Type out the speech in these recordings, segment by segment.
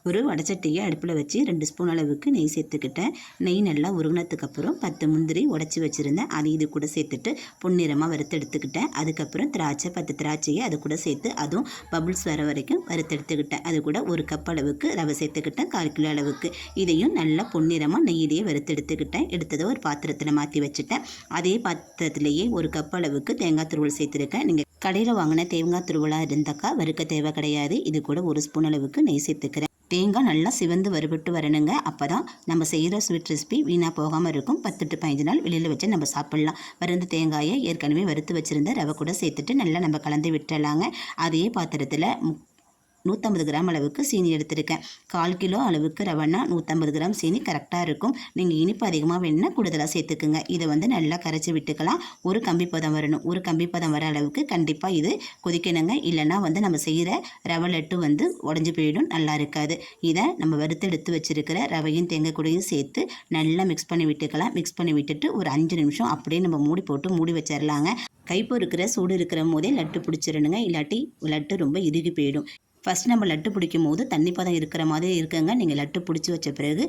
ஒரு வடைச்சட்டியை அடுப்பில் வச்சு 2 ஸ்பூன் அளவுக்கு நெய் சேர்த்துக்கிட்டேன். நெய் நல்லா உருகினதுக்கப்புறம் 10 முந்திரி உடச்சி வச்சுருந்தேன். அது இது கூட சேர்த்துட்டு பொன்னிறமாக வறுத்து எடுத்துக்கிட்டேன். அதுக்கப்புறம் 10 திராட்சையை அது கூட சேர்த்து அதுவும் பபுள்ஸ் வர வரைக்கும் வறுத்து எடுத்துக்கிட்டேன். அது கூட 1 கப் அளவுக்கு ரவை சேர்த்துக்கிட்டேன், 1/4 கிலோ அளவுக்கு. இதையும் நல்லா பொன்னிறமாக நெய்யிலேயே வறுத்து எடுத்துக்கிட்டேன். எடுத்ததை ஒரு பாத்திரத்தில் மாற்றி வச்சுட்டேன். அதே பாத்திரத்திலேயே 1 கப் அளவுக்கு தேங்காய் துருவல் சேர்த்துருக்கேன். நீங்கள் கடையில் வாங்கின தேங்காய் துருவலாக இருந்தாக்கா வறுக்க தேவை கிடையாது. இது கூட 1 ஸ்பூன் அளவுக்கு நெய் சேர்த்துக்கிறேன். தேங்காய் நல்லா சிவந்து வறுபட்டு வரணுங்க. அப்போ தான் நம்ம செய்கிற ஸ்வீட் ரெசிபி வீணாக போகாமல் இருக்கும். 10 to 15 நாள் வெளியில் வச்சு நம்ம சாப்பிட்லாம். வறுந்த தேங்காயை ஏற்கனவே வறுத்து வச்சுருந்த ரவை கூட சேர்த்துட்டு நல்லா நம்ம கலந்து விட்டுறலாங்க. அதே பாத்திரத்தில் 150 கிராம் அளவுக்கு சீனி எடுத்திருக்கேன். 1/4 கிலோ அளவுக்கு ரவைனா 150 கிராம் சீனி கரெக்டாக இருக்கும். நீங்கள் இனிப்பு அதிகமாக வேணும்னா கூடுதலாக சேர்த்துக்குங்க. இதை நல்லா கரைச்சி விட்டுக்கலாம். ஒரு கம்பி பதம் வரணும். ஒரு கம்பி பதம் வர அளவுக்கு கண்டிப்பாக இது கொதிக்கணுங்க. இல்லைனா நம்ம செய்கிற ரவை லட்டு உடஞ்சி போயிடும், நல்லா இருக்காது. இதை நம்ம வறுத்து எடுத்து வச்சுருக்கிற ரவையும் தேங்காய் கூடையும் சேர்த்து நல்லா மிக்ஸ் பண்ணி விட்டுக்கலாம். மிக்ஸ் பண்ணி விட்டுட்டு ஒரு 5 நிமிஷம் அப்படியே நம்ம மூடி போட்டு மூடி வச்சிடலாங்க. கைப்போ இருக்கிற சூடு இருக்கிற போதே லட்டு பிடிச்சிடணுங்க. இல்லாட்டி லட்டு ரொம்ப இறுகி போயிடும். ஃபஸ்ட் நம்ம லட்டு பிடிக்கும் போது தண்ணி பதம் இருக்கிற மாதிரி இருக்குங்க. நீங்கள் லட்டு பிடிச்சி வச்ச பிறகு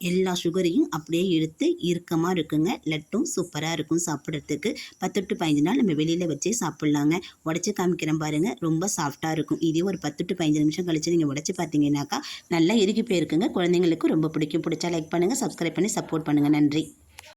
எல்லா சுகரையும் அப்படியே எடுத்து இறுக்கமாக இருக்குங்க. லட்டும் சூப்பராக இருக்கும் சாப்பிட்றதுக்கு. 10 to 15 நாள் நம்ம வெளியில் வச்சே சாப்பிட்லாங்க. உடச்சி காமிக்கிறேன் பாருங்கள், ரொம்ப சாஃப்டாக இருக்கும். இதே ஒரு 10 to 15 நிமிஷம் கழித்து நீங்கள் உடச்சி பார்த்தீங்கன்னாக்கா நல்லா இறுகி போயிருக்குங்க. குழந்தைங்களுக்கு ரொம்ப பிடிக்கும். பிடிச்சா லைக் பண்ணுங்கள், சப்ஸ்கிரைப் பண்ணி சப்போர்ட் பண்ணுங்கள். நன்றி.